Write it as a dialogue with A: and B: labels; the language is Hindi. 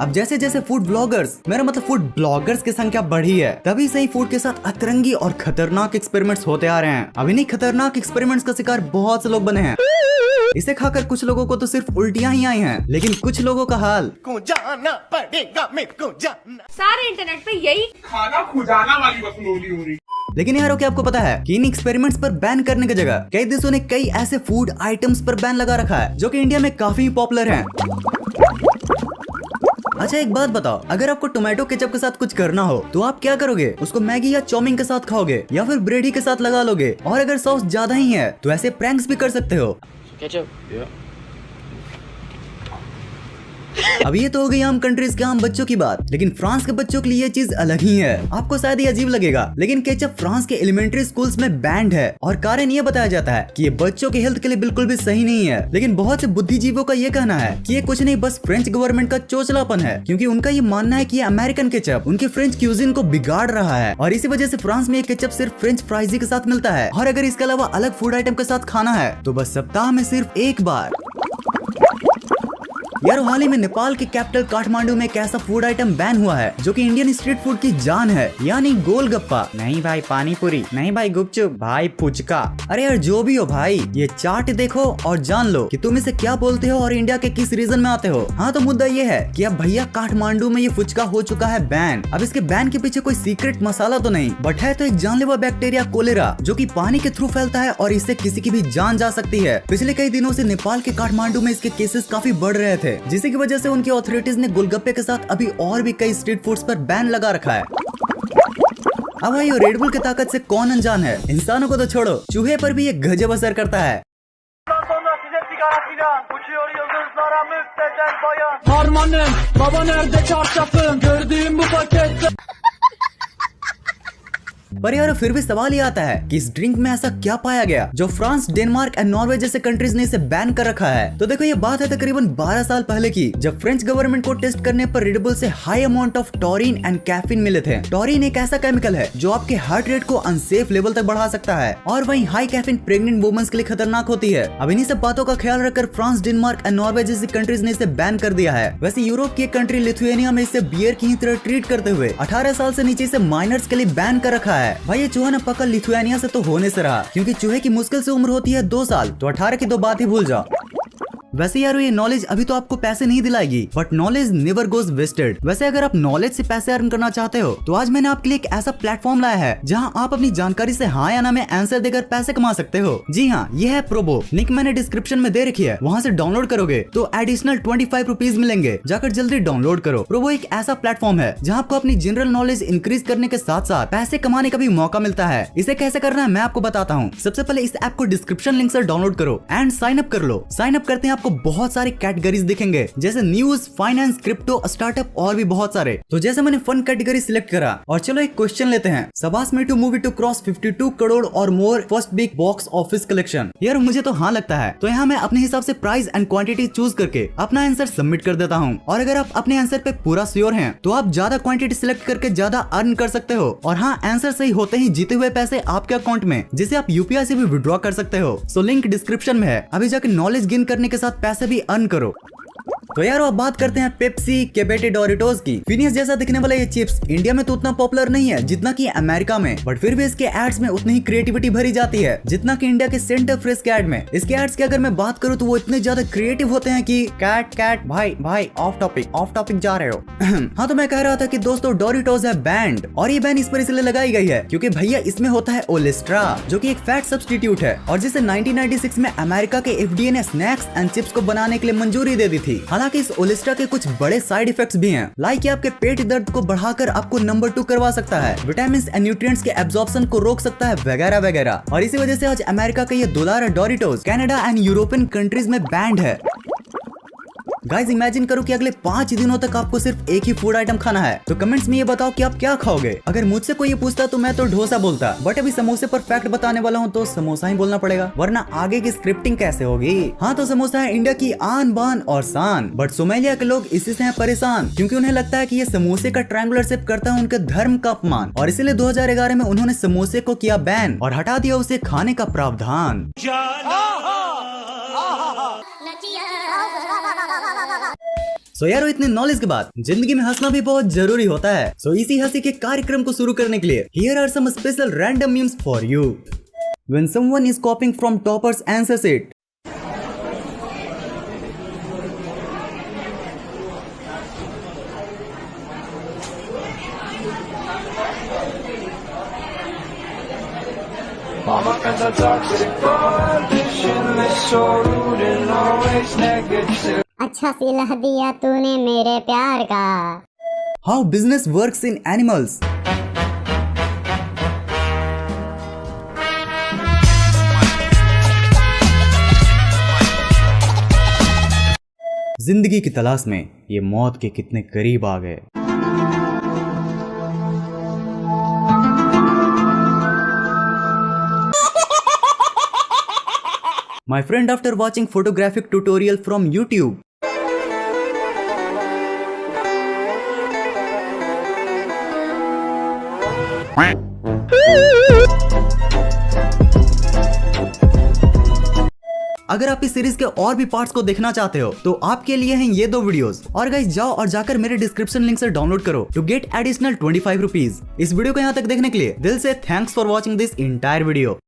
A: अब जैसे जैसे फूड ब्लॉगर्स, मेरा मतलब फूड ब्लॉगर्स की संख्या बढ़ी है, तभी से ही फूड के साथ अतरंगी और खतरनाक एक्सपेरिमेंट्स होते आ रहे हैं। अब इन्हीं खतरनाक एक्सपेरिमेंट्स का शिकार बहुत से लोग बने हैं। इसे खाकर कुछ लोगों को तो सिर्फ उल्टियां ही आई हैं, लेकिन कुछ लोगों का हाल
B: जाना पड़ेगा मेरे को जाना।
C: सारे इंटरनेट पे यही
D: खाना खुजाना वाली वसूली हो रही।
A: लेकिन यारों, क्या आपको पता है कि इन एक्सपेरिमेंट्स पर बैन करने की जगह कई देशों ने कई ऐसे फूड आइटम्स पर बैन लगा रखा है जो कि इंडिया में काफी पॉपुलर हैं। अच्छा, एक बात बताओ, अगर आपको टोमेटो केचप के साथ कुछ करना हो तो आप क्या करोगे? उसको मैगी या चाउमीन के साथ खाओगे या फिर ब्रेड ही के साथ लगा लोगे? और अगर सॉस ज्यादा ही है तो ऐसे प्रैंक्स भी कर सकते हो। अब ये तो हो गई आम कंट्रीज के आम बच्चों की बात, लेकिन फ्रांस के बच्चों के लिए ये चीज अलग ही है। आपको शायद ये अजीब लगेगा, लेकिन केचप फ्रांस के एलिमेंट्री स्कूल्स में बैंड है और कारण ये बताया जाता है कि ये बच्चों के हेल्थ के लिए बिल्कुल भी सही नहीं है। लेकिन बहुत से बुद्धिजीवियों का ये कहना है कि ये कुछ नहीं, बस फ्रेंच गवर्नमेंट का चोचलापन है, क्योंकि उनका ये मानना है कि ये अमेरिकन केचप उनके फ्रेंच क्यूजिन को बिगाड़ रहा है और इसी वजह से फ्रांस में ये केचप सिर्फ फ्रेंच फ्राइज के साथ मिलता है। और अगर इसके अलावा अलग फूड आइटम के साथ खाना है तो बस सप्ताह में सिर्फ एक बार। यार, हाल ही में नेपाल के कैपिटल काठमांडू में एक ऐसा फूड आइटम बैन हुआ है जो कि इंडियन स्ट्रीट फूड की जान है, यानी गोलगप्पा। नहीं भाई पानी पूरी, नहीं भाई गुपचुप, भाई फुचका। अरे यार, जो भी हो भाई, ये चाट देखो और जान लो कि तुम इसे क्या बोलते हो और इंडिया के किस रीजन में आते हो। हाँ, तो मुद्दा ये है कि अब भैया काठमांडू में ये फुचका हो चुका है बैन। अब इसके बैन के पीछे कोई सीक्रेट मसाला तो नहीं, बट है तो एक जानलेवा बैक्टीरिया कोलेरा जो कि पानी के थ्रू फैलता है और इससे किसी की भी जान जा सकती है। पिछले कई दिनों से नेपाल के काठमांडू में इसके केसेस काफी बढ़ रहे थे, जिसकी वजह से उनकी अथॉरिटीज ने गोलगप्पे के साथ अभी और भी कई स्ट्रीट फूड्स पर बैन लगा रखा है। अब भाई, रेडबुल की ताकत से कौन अनजान है? इंसानों को तो छोड़ो, चूहे पर भी ये गजब असर करता है। पर यार, फिर भी सवाल ये आता है कि इस ड्रिंक में ऐसा क्या पाया गया जो फ्रांस, डेनमार्क एंड नॉर्वे जैसे कंट्रीज ने इसे बैन कर रखा है। तो देखो, ये बात है तकरीबन 12 साल पहले की, जब फ्रेंच गवर्नमेंट को टेस्ट करने पर रेडबुल से high amount of taurine and caffeine मिले थे। टॉरिन एक ऐसा केमिकल है जो आपके हार्ट रेट को अनसेफ लेवल तक बढ़ा सकता है, और वहीं हाई कैफीन प्रेग्नेंट वुमेन्स के लिए खतरनाक होती है। अब इन्हीं सब बातों का ख्याल रखकर फ्रांस, डेनमार्क एंड नॉर्वे जैसी कंट्रीज ने इसे बैन कर दिया है। वैसे यूरोप की एक कंट्री लिथुआनिया में इसे बियर की ही तरह ट्रीट करते हुए 18 साल से नीचे इसे माइनर्स के लिए बैन कर रखा है। भाई, ये चूहा पकड़ लिथुआनिया से तो होने से रहा, क्योंकि चूहे की मुश्किल से उम्र होती है 2 साल, तो 18 की तो बात ही भूल जाओ। वैसे यार, ये नॉलेज अभी तो आपको पैसे नहीं दिलाएगी, but knowledge never goes wasted. वैसे अगर आप नॉलेज से पैसे अर्न करना चाहते हो तो आज मैंने आपके लिए एक ऐसा प्लेटफॉर्म लाया है जहां आप अपनी जानकारी से हाँ या ना में आंसर देकर पैसे कमा सकते हो। जी हाँ, ये है प्रोबो। लिंक मैंने डिस्क्रिप्शन में दे रखी है, वहाँ से डाउनलोड करोगे तो एडिशनल 25 रुपीज मिलेंगे। जाकर जल्दी डाउनलोड करो। प्रोबो एक ऐसा प्लेटफॉर्म है जहाँ आपको अपनी जनरल नॉलेज इंक्रीज करने के साथ साथ पैसे कमाने का भी मौका मिलता है। इसे कैसे करना है मैं आपको बताता हूँ। सबसे पहले इस ऐप को डिस्क्रिप्शन लिंक से डाउनलोड करो एंड साइन अप कर लो। साइन अप करते हैं आपको बहुत सारे कैटेगरीज दिखेंगे, जैसे न्यूज, फाइनेंस, क्रिप्टो, स्टार्टअप और भी बहुत सारे। तो जैसे मैंने फन कैटेगरी सिलेक्ट करा, और चलो एक क्वेश्चन लेते हैं। सबास मी टू मूवी टू क्रॉस 52 करोड़ और more first big box office collection. यार, मुझे तो हाँ लगता है, तो यहाँ मैं अपने हिसाब से प्राइस एंड क्वांटिटी चूज करके अपना आंसर सबमिट कर देता हूँ। और अगर आप अपने आंसर पे पूरा श्योर हैं, तो आप ज्यादा क्वांटिटी सिलेक्ट करके ज्यादा अर्न कर सकते हो। और हाँ, आंसर सही होते ही जीते हुए पैसे आपके अकाउंट में, जिसे आप यूपीआई से भी विड्रॉ कर सकते हो। सो लिंक डिस्क्रिप्शन में है, अभी जाकर नॉलेज गेन करने के साथ पैसे भी अर्न करो। तो यार, अब बात करते हैं पेप्सी के बेटे डोरिटोस की। फिनियस जैसा दिखने वाला ये चिप्स इंडिया में तो उतना पॉपुलर नहीं है जितना कि अमेरिका में, बट फिर भी इसके एड्स में उतनी ही क्रिएटिविटी भरी जाती है जितना कि इंडिया के सेंटर फ्रेश के एड में। इसके एड्स की अगर मैं बात करूँ तो वो इतने ज्यादा क्रिएटिव होते हैं कि कैट कैट भाई भाई ऑफ टॉपिक जा रहे हो। हाँ, तो मैं कह रहा था कि दोस्तों, डोरिटोस है बैंड, और ये बैन इस पर इसलिए लगाई गई है क्योंकि भैया इसमें होता है ओलेस्ट्रा, जो कि एक फैट सब्स्टिट्यूट है, और जिसे 1996 में अमेरिका के एफडीए ने स्नैक्स एंड चिप्स को बनाने के लिए मंजूरी दे दी थी। हालांकि इस ओलेस्ट्रा के कुछ बड़े साइड इफेक्ट्स भी हैं, लाइक ये आपके पेट दर्द को बढ़ाकर आपको नंबर 2 करवा सकता है, विटामिन एंड न्यूट्रिएंट्स के एब्जॉर्प्शन को रोक सकता है, वगैरह वगैरह। और इसी वजह से आज अमेरिका का ये दुलारा Doritos Canada and European countries में बैंड है। गाइस, इमेजिन करो कि अगले 5 दिनों तक आपको सिर्फ एक ही फूड आइटम खाना है, तो कमेंट्स में ये बताओ कि आप क्या खाओगे। अगर मुझसे कोई ये पूछता तो मैं तो डोसा बोलता, बट अभी समोसे पर फैक्ट बताने वाला हूँ तो समोसा ही बोलना पड़ेगा, वरना आगे की स्क्रिप्टिंग कैसे होगी। हाँ, तो समोसा है इंडिया की आन बान और शान, बट सोमालिया के लोग इसी से हैं परेशान, क्योंकि उन्हें लगता है कि ये समोसे का ट्रायंगुलर शेप करता है उनके धर्म का अपमान, और इसीलिए 2011 में उन्होंने समोसे को किया बैन और हटा दिया उसे खाने का प्रावधान। सो यारो इतने नॉलेज के बाद जिंदगी में हंसना भी बहुत जरूरी होता है। सो इसी हंसी के कार्यक्रम को शुरू करने के लिए here are some special random memes for you. When someone is copying from toppers answers it.
C: Mama got a toxic politician, is so rude and always negative.
E: अच्छा सिला दिया तूने मेरे प्यार का।
A: How business works in animals. जिंदगी की तलाश में ये मौत के कितने करीब आ गए। My friend, after watching photographic tutorial from YouTube, अगर आप इस सीरीज के और भी पार्ट्स को देखना चाहते हो तो आपके लिए हैं ये 2 वीडियोस। और गाइस जाओ और जाकर मेरे डिस्क्रिप्शन लिंक से डाउनलोड करो टू गेट एडिशनल 25 रुपीज। इस वीडियो को यहाँ तक देखने के लिए दिल से thanks for watching this entire video.